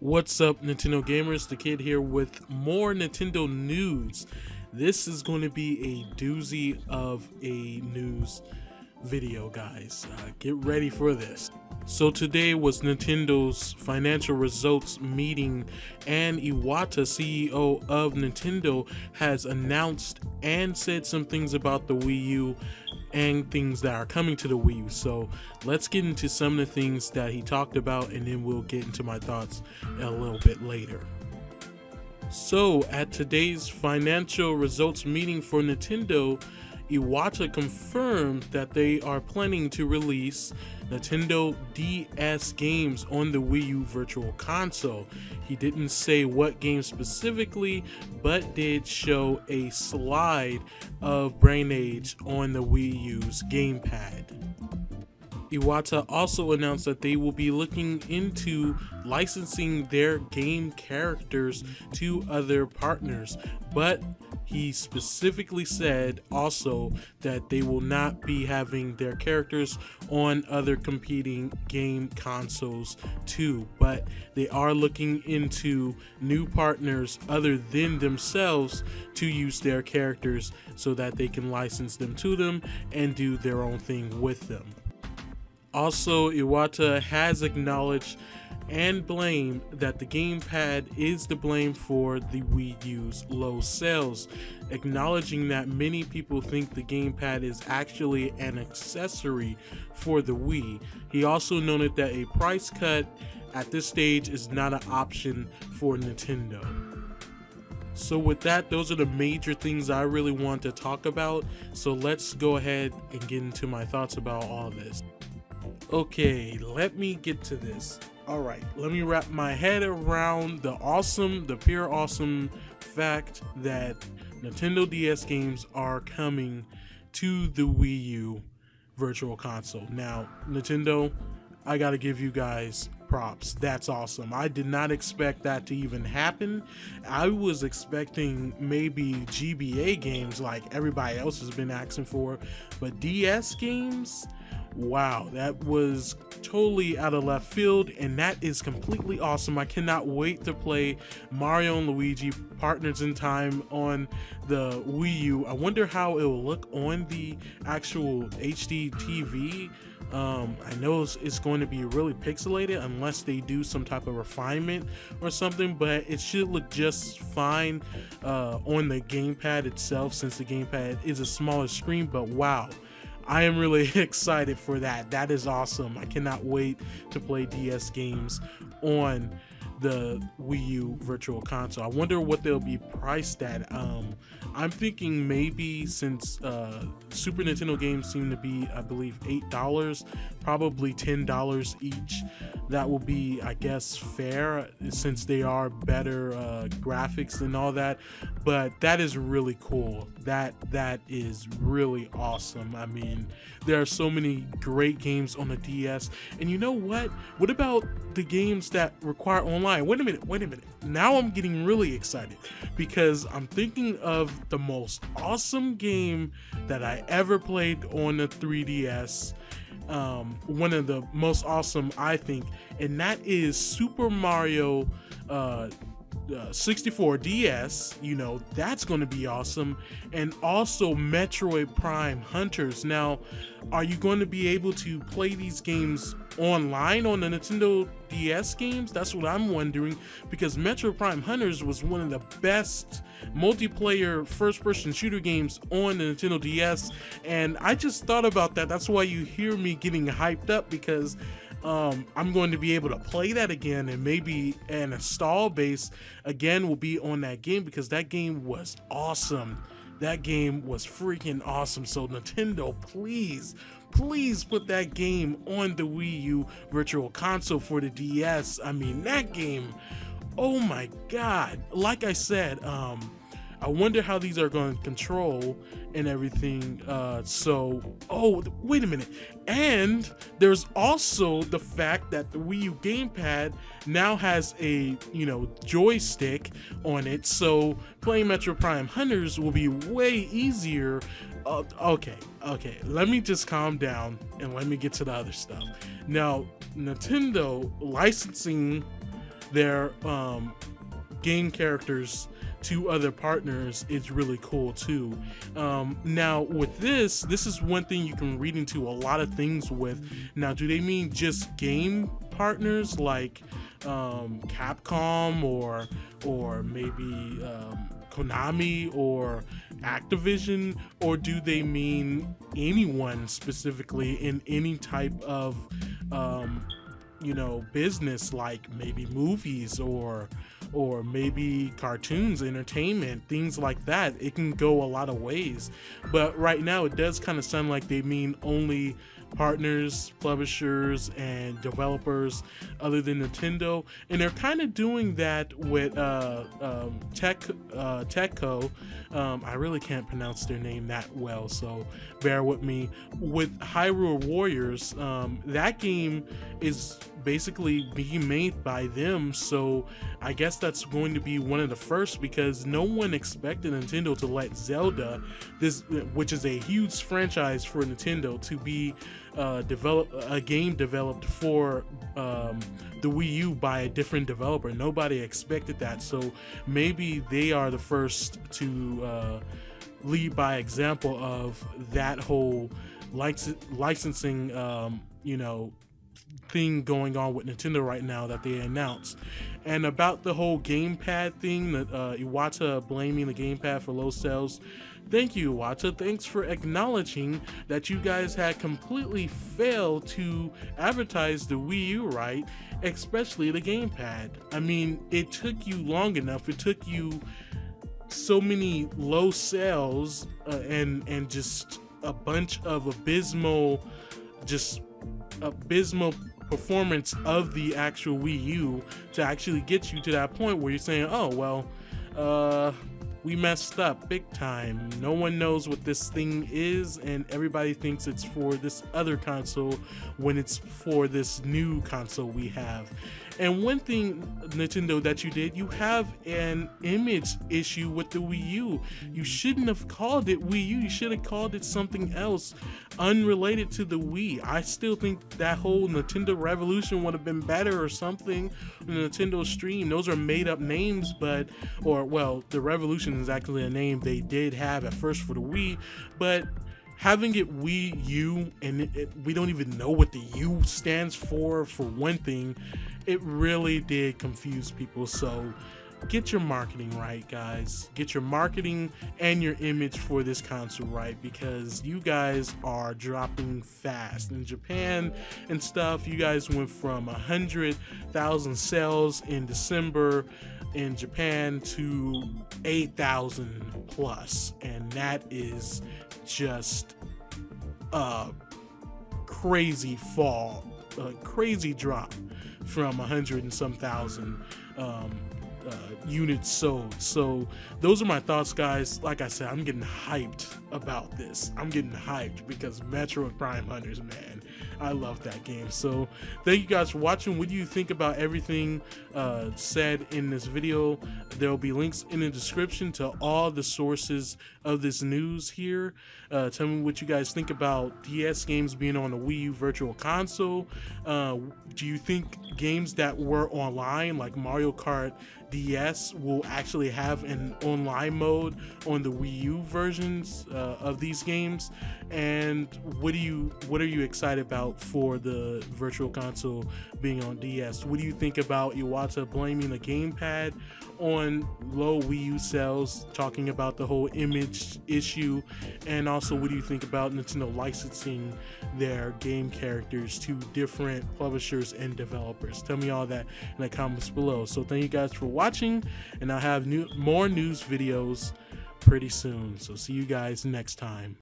What's up, Nintendo gamers? The Kid here with more Nintendo news. This is going to be a doozy of a news video, guys. Get ready for this. So today was Nintendo's financial results meeting, and Iwata, CEO of Nintendo, has announced and said some things about the Wii U and things that are coming to the Wii U. So let's get into some of the things that he talked about, and then we'll get into my thoughts a little bit later. So at today's financial results meeting for Nintendo, Iwata confirmed that they are planning to release Nintendo DS games on the Wii U Virtual Console. He didn't say what game specifically, but did show a slide of Brain Age on the Wii U's GamePad. Iwata also announced that they will be looking into licensing their game characters to other partners, but he specifically said also that they will not be having their characters on other competing game consoles too, but they are looking into new partners other than themselves to use their characters so that they can license them to them and do their own thing with them. Also, Iwata has acknowledged and blamed that the GamePad is to blame for the Wii U's low sales, acknowledging that many people think the GamePad is actually an accessory for the Wii. He also noted that a price cut at this stage is not an option for Nintendo. So with that, those are the major things I really want to talk about. So let's go ahead and get into my thoughts about all this. Okay, let me get to this. All right, let me wrap my head around the pure awesome fact that Nintendo DS games are coming to the Wii U Virtual Console. Now, Nintendo, I gotta give you guys props. That's awesome. I did not expect that to even happen. I was expecting maybe GBA games like everybody else has been asking for, but DS games? Wow, that was totally out of left field, and that is completely awesome. I cannot wait to play Mario and Luigi Partners in Time on the Wii U. I wonder how it will look on the actual HD TV. I know it's going to be really pixelated unless they do some type of refinement or something, but it should look just fine on the GamePad itself, since the GamePad is a smaller screen. But wow, I am really excited for that. That is awesome. I cannot wait to play DS games on the Wii U Virtual Console. I wonder what they'll be priced at. I'm thinking maybe, since Super Nintendo games seem to be, I believe, $8, probably $10 each. That will be, I guess, fair, since they are better graphics and all that. But that is really cool. That is really awesome. I mean, there are so many great games on the DS. And you know what? What about the games that require online? Wait a minute. Now I'm getting really excited, because I'm thinking of the most awesome game that I ever played on the 3DS. One of the most awesome, I think, and that is Super Mario 64 DS. You know, that's going to be awesome. And also Metroid Prime Hunters. Now, are you going to be able to play these games online on the Nintendo DS games? That's what I'm wondering, because Metroid Prime Hunters was one of the best multiplayer first-person shooter games on the Nintendo DS, and I just thought about that. That's why you hear me getting hyped up, because I'm going to be able to play that again, and maybe an install base again will be on that game, because that game was awesome. That game was freaking awesome. So Nintendo, please put that game on the Wii U Virtual Console for the DS. I mean, that game, oh my god. Like I said, I wonder how these are going to control and everything. Oh, wait a minute. And there's also the fact that the Wii U GamePad now has a, joystick on it. So playing Metro Prime Hunters will be way easier. Okay. Let me just calm down and let me get to the other stuff. Now, Nintendo licensing their game characters to other partners is really cool too. Now with this is one thing you can read into a lot of things with. Now, do they mean just game partners like Capcom or maybe Konami or Activision, or do they mean anyone specifically in any type of business, like maybe movies or maybe cartoons, entertainment, things like that? It can go a lot of ways, but right now it does kind of sound like they mean only partners, publishers, and developers other than Nintendo, and they're kind of doing that with Techco. I really can't pronounce their name that well, so bear with me. With Hyrule Warriors, that game is basically being made by them, so I guess that's going to be one of the first, because no one expected Nintendo to let Zelda, which is a huge franchise for Nintendo, to be a game developed for the Wii U by a different developer. Nobody expected that, so maybe they are the first to lead by example of that whole licensing thing going on with Nintendo right now that they announced. And about the whole GamePad thing, Iwata blaming the GamePad for low sales. Thank you, Iwata. Thanks for acknowledging that you guys had completely failed to advertise the Wii U right, especially the GamePad. I mean, it took you long enough. It took you so many low sales and just a bunch of abysmal performance of the actual Wii U to actually get you to that point where you're saying, oh well, we messed up big time. No one knows what this thing is, and everybody thinks it's for this other console when it's for this new console we have. And one thing, Nintendo, that you did, you have an image issue with the Wii U. You shouldn't have called it Wii U. You should have called it something else unrelated to the Wii. I still think that whole Nintendo Revolution would have been better, or something. The Nintendo Stream, those are made up names, the Revolution is actually a name they did have at first for the Wii, but having it Wii U, and we don't even know what the U stands for one thing, it really did confuse people. So get your marketing right, guys. Get your marketing and your image for this console right, because you guys are dropping fast. In Japan and stuff, you guys went from 100,000 sales in December in Japan to 8,000 plus, and that is just a crazy fall, a crazy drop from 100 and some thousand units sold. So those are my thoughts, guys. Like I said, I'm getting hyped about this. I'm getting hyped because Metro Prime Hunters, man, I love that game. So thank you guys for watching. What do you think about everything said in this video? There will be links in the description to all the sources of this news here. Tell me what you guys think about DS games being on the Wii U Virtual Console. Do you think games that were online, like Mario Kart DS, will actually have an online mode on the Wii U versions of these games? And what are you excited about for the Virtual Console being on DS? What do you think about Iwata blaming the GamePad on low Wii U sales, talking about the whole image issue? And also, what do you think about Nintendo licensing their game characters to different publishers and developers? Tell me all that in the comments below. So thank you guys for watching, and I'll have more news videos pretty soon. So see you guys next time.